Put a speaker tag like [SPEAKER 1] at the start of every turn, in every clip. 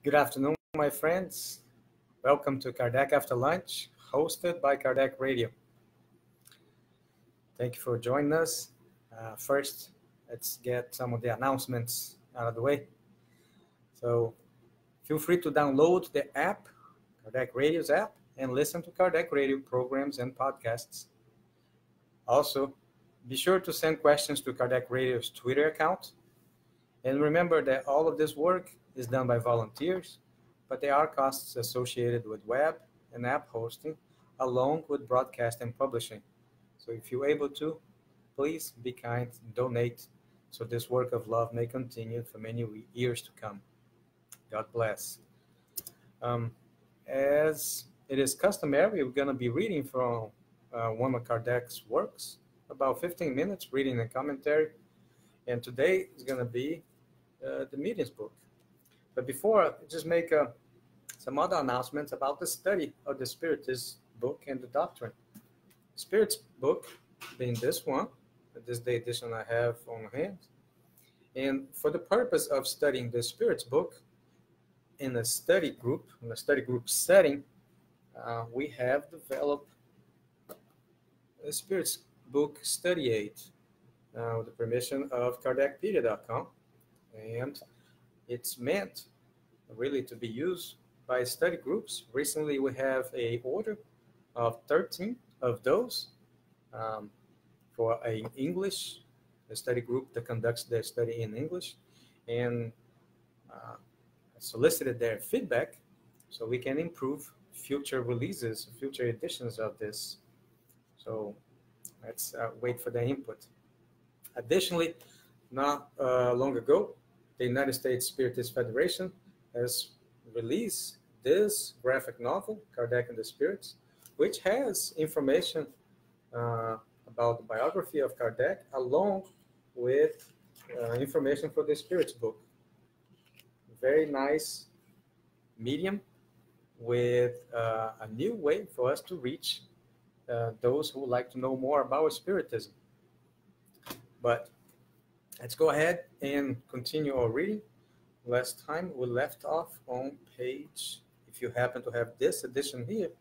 [SPEAKER 1] Good afternoon, my friends. Welcome to Kardec After Lunch, hosted by Kardec Radio. Thank you for joining us. First, let's get some of the announcements out of the way. So, feel free to download the app, Kardec Radio's app, and listen to Kardec Radio programs and podcasts. Also, be sure to send questions to Kardec Radio's Twitter account. And remember that all of this work is done by volunteers, but there are costs associated with web and app hosting, along with broadcast and publishing. So if you're able to, please be kind, donate, so this work of love may continue for many years to come. God bless. As it is customary, we're going to be reading from one of Kardec's works, about 15 minutes reading a commentary, and today is going to be the Medium's book. But before, just make some other announcements about the study of the Spiritist book and the doctrine. Spirit's book being this one, this is the edition I have on hand. And for the purpose of studying the Spirit's book in a study group setting, we have developed a Spirit's book study aid with the permission of KardecPedia.com. And it's meant really to be used by study groups. Recently, we have an order of 13 of those for an English, a study group that conducts their study in English, and solicited their feedback so we can improve future releases, future editions of this. So let's wait for their input. Additionally, not long ago, the United States Spiritist Federation has released this graphic novel, Kardec and the Spirits, which has information about the biography of Kardec, along with information for the Spirits book. Very nice medium with a new way for us to reach those who would like to know more about Spiritism. But let's go ahead and continue our reading. Last time we left off on page, if you happen to have this edition here,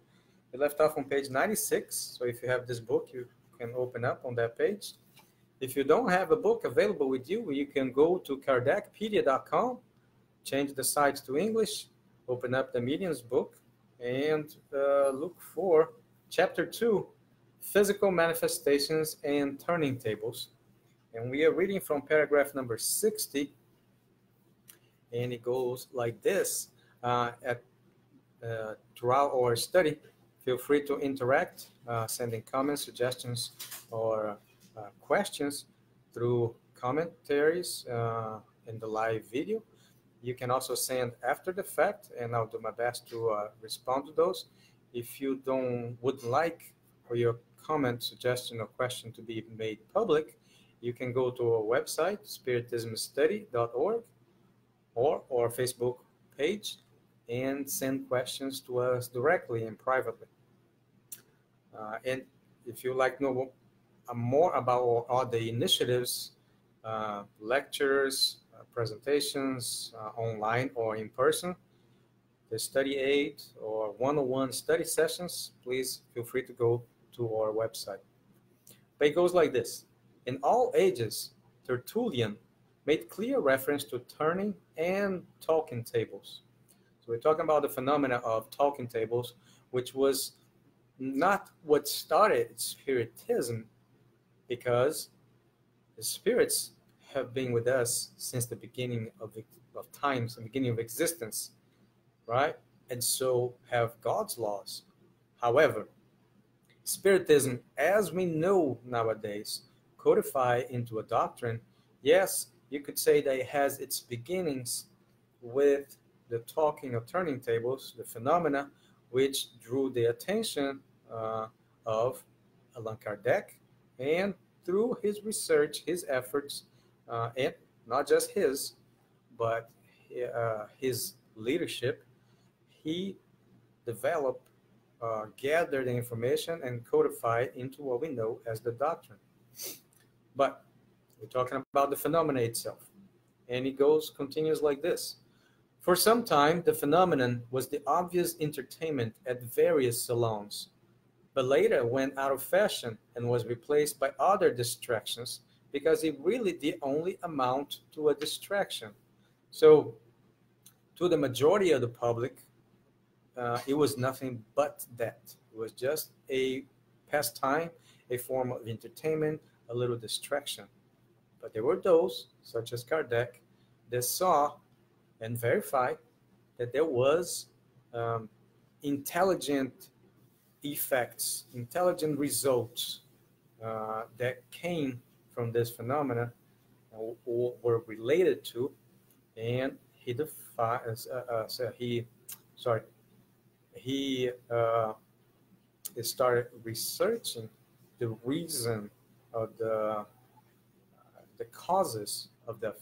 [SPEAKER 1] we left off on page 96. So if you have this book, you can open up on that page. If you don't have a book available with you, you can go to KardecPedia.com, change the site to English, open up the Medium's book, and look for Chapter 2, Physical Manifestations and Turning Tables. And we are reading from paragraph number 60, and it goes like this. Throughout our study, feel free to interact, sending comments, suggestions, or questions through commentaries in the live video. You can also send after the fact, and I'll do my best to respond to those. If you would like for your comment, suggestion, or question to be made public, you can go to our website, spiritismstudy.org, or our Facebook page, and send questions to us directly and privately. And if you'd like to know more about all the initiatives, lectures, presentations, online or in person, the study aid or one-on-one study sessions, please feel free to go to our website. But it goes like this. In all ages, Tertullian made clear reference to turning and talking tables. So we're talking about the phenomena of talking tables, which was not what started Spiritism, because the spirits have been with us since the beginning of times, the beginning of existence, right? And so have God's laws. However, Spiritism, as we know nowadays, codified into a doctrine, yes, you could say that it has its beginnings with the talking or turning tables, the phenomena which drew the attention of Allan Kardec, and through his research, his efforts, and not just his, but his leadership, he developed, gathered the information and codified into what we know as the doctrine. But we're talking about the phenomena itself. And it continues like this. For some time, the phenomenon was the obvious entertainment at various salons, but later went out of fashion and was replaced by other distractions because it really did only amount to a distraction. So, to the majority of the public, it was nothing but that. It was just a pastime, a form of entertainment, a little distraction. But there were those, such as Kardec, that saw and verified that there was um, intelligent effects, intelligent results that came from this phenomena or were related to, and he, sorry, he started researching the reason of the causes of the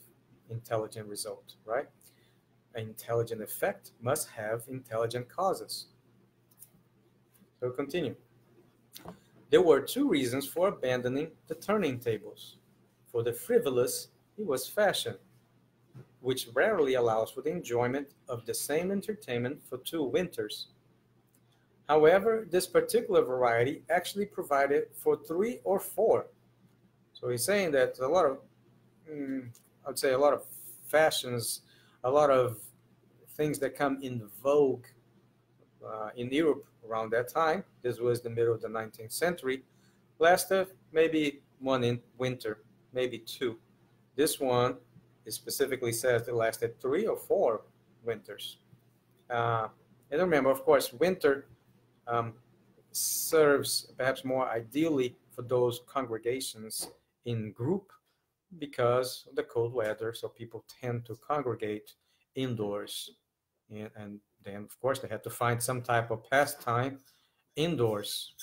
[SPEAKER 1] intelligent result, right? An intelligent effect must have intelligent causes. So continue. There were two reasons for abandoning the turning tables. For the frivolous, it was fashion, which rarely allows for the enjoyment of the same entertainment for 2 winters. However, this particular variety actually provided for 3 or 4. So he's saying that a lot of, I'd say a lot of fashions, a lot of things that come in vogue in Europe around that time, this was the middle of the 19th century, lasted maybe 1 winter, maybe 2. This one, it specifically says it lasted 3 or 4 winters. And remember, of course, winter serves perhaps more ideally for those congregations in group because of the cold weather, so people tend to congregate indoors. And then, of course, they had to find some type of pastime indoors.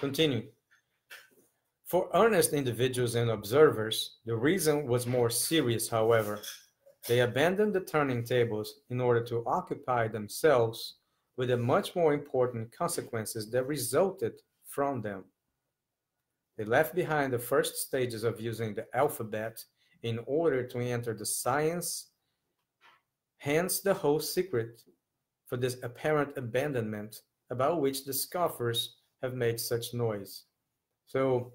[SPEAKER 1] Continue. For earnest individuals and observers, the reason was more serious, however. They abandoned the turning tables in order to occupy themselves with the much more important consequences that resulted from them. They left behind the first stages of using the alphabet in order to enter the science, hence the whole secret for this apparent abandonment about which the scoffers have made such noise. So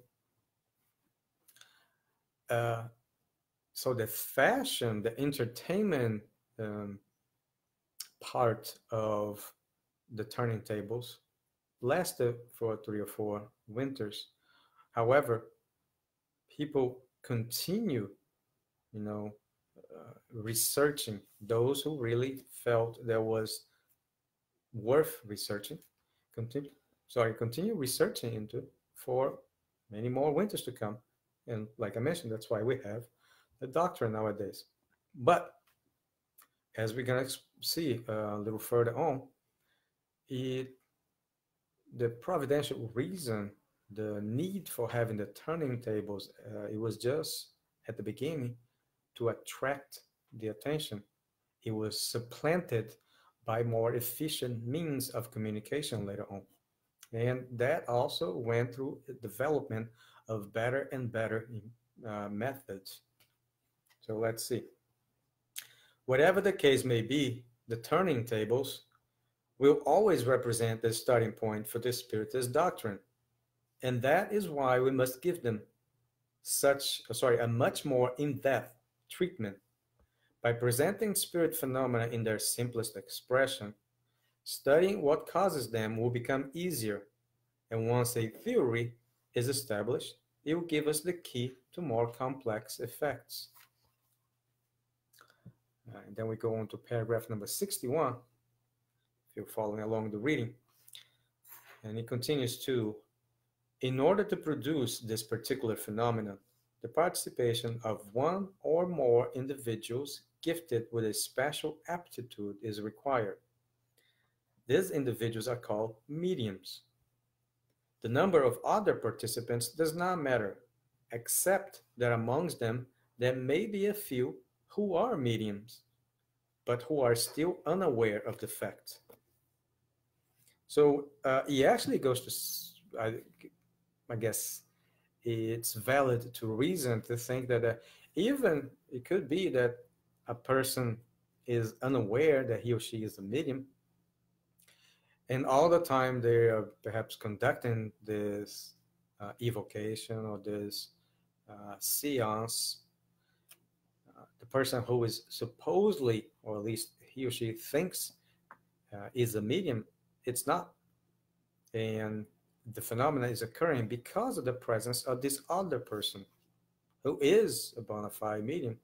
[SPEAKER 1] the fashion, the entertainment part of the turning tables lasted for 3 or 4 winters. However, people continue, researching. Those who really felt there was worth researching, continue researching into for many more winters to come. And like I mentioned, that's why we have the doctrine nowadays. But as we're going to see a little further on, the providential reason, the need for having the turning tables, it was just at the beginning to attract the attention. It was supplanted by more efficient means of communication later on. And that also went through the development of better and better methods. So let's see. Whatever the case may be, the turning tables will always represent the starting point for the Spiritist doctrine. And that is why we must give them a much more in-depth treatment. By presenting spirit phenomena in their simplest expression, studying what causes them will become easier. And once a theory is established, it will give us the key to more complex effects. And then we go on to paragraph number 61, if you're following along the reading. And it continues to, in order to produce this particular phenomenon, the participation of one or more individuals gifted with a special aptitude is required. These individuals are called mediums. The number of other participants does not matter, except that amongst them there may be a few who are mediums, but who are still unaware of the fact. So he actually goes to, I guess it's valid to reason to think that even it could be that a person is unaware that he or she is a medium, and all the time they are perhaps conducting this evocation or this seance, the person who is supposedly, or at least he or she thinks, is a medium, it's not. And the phenomena is occurring because of the presence of this other person who is a bona fide medium,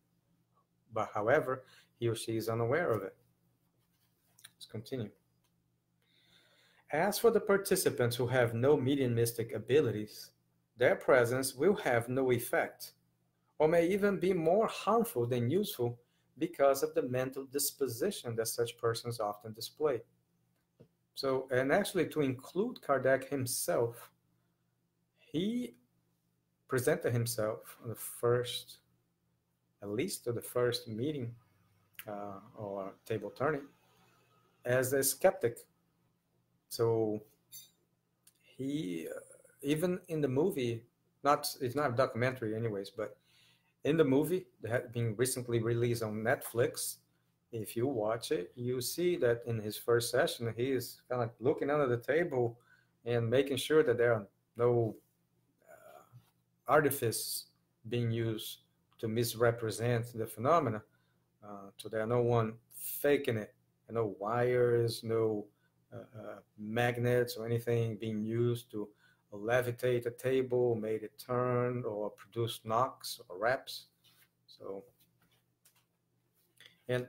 [SPEAKER 1] but however, he or she is unaware of it. Let's continue. As for the participants who have no mediumistic abilities, their presence will have no effect, or may even be more harmful than useful because of the mental disposition that such persons often display. So, and actually, to include Kardec himself, he presented himself on the first, at least to the first meeting or table turning, as a skeptic. So he, even in the movie, not it's not a documentary, anyways, but in the movie that had been recently released on Netflix, if you watch it, you see that in his first session, he is kind of looking under the table and making sure that there are no artifice being used to misrepresent the phenomena. So there are no one faking it, no wires, no magnets or anything being used to levitate a table, made it turn, or produce knocks or raps. So, and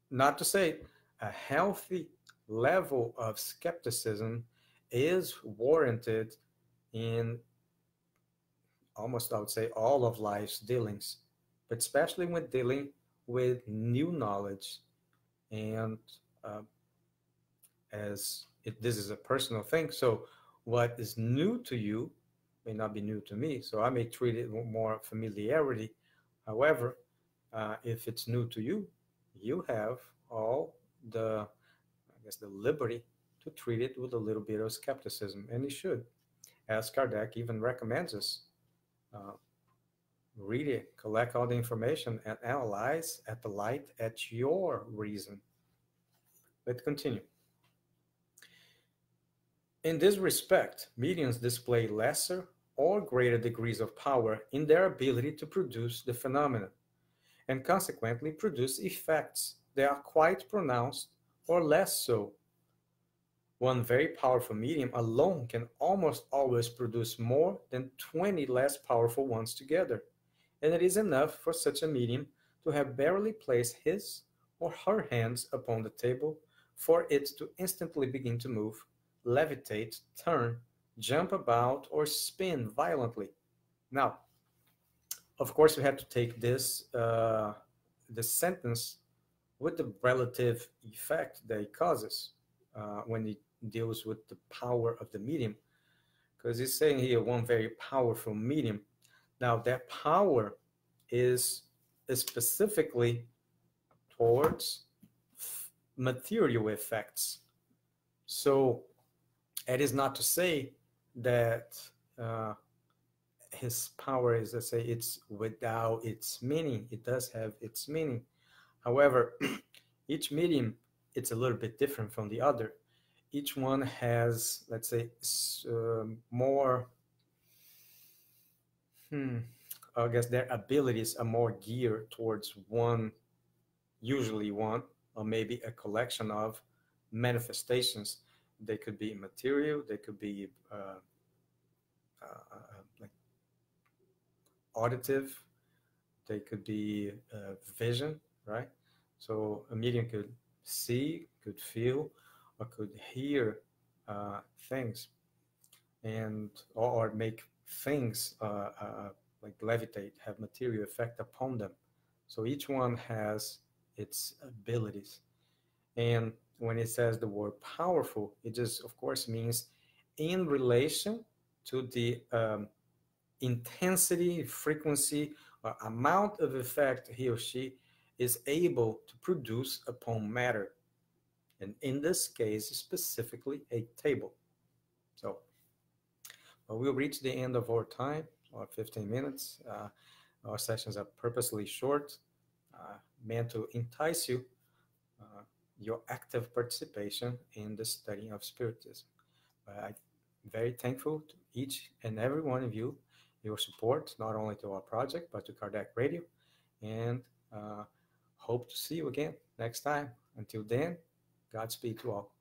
[SPEAKER 1] not to say a healthy level of skepticism is warranted in almost, I would say, all of life's dealings, but especially when dealing with new knowledge. And this is a personal thing, so what is new to you may not be new to me. So I may treat it with more familiarity. However, if it's new to you, you have all the, I guess, the liberty to treat it with a little bit of skepticism, and you should, as Kardec even recommends us. Uh, Read it, collect all the information, and analyze at the light at your reason. Let's continue. In this respect, mediums display lesser or greater degrees of power in their ability to produce the phenomena, and consequently produce effects that are quite pronounced or less so. One very powerful medium alone can almost always produce more than 20 less powerful ones together, and it is enough for such a medium to have barely placed his or her hands upon the table for it to instantly begin to move, levitate, turn, jump about, or spin violently. Now, of course, we have to take this sentence with the relative effect that it causes when it deals with the power of the medium, because he's saying here one very powerful medium. Now, that power is specifically towards material effects. So it is not to say that his power is, let's say, it's without its meaning. It does have its meaning. However, each medium, it's a little bit different from the other. Each one has, let's say, more, I guess their abilities are more geared towards one, usually one, or maybe a collection of manifestations. They could be material, they could be like auditive, they could be vision, right? So a medium could see, could feel, or could hear things, and or make things like levitate, have material effect upon them. So each one has its abilities. And when it says the word powerful, it just, of course, means in relation to the intensity, frequency, or amount of effect he or she is able to produce upon matter. And in this case, specifically a table. So we'll reach the end of our time, our 15 minutes. Our sessions are purposely short. meant to entice you, uh, your active participation in the study of Spiritism. But I'm very thankful to each and every one of you, your support, not only to our project, but to Kardec Radio, and uh, hope to see you again next time. Until then, Godspeed to all.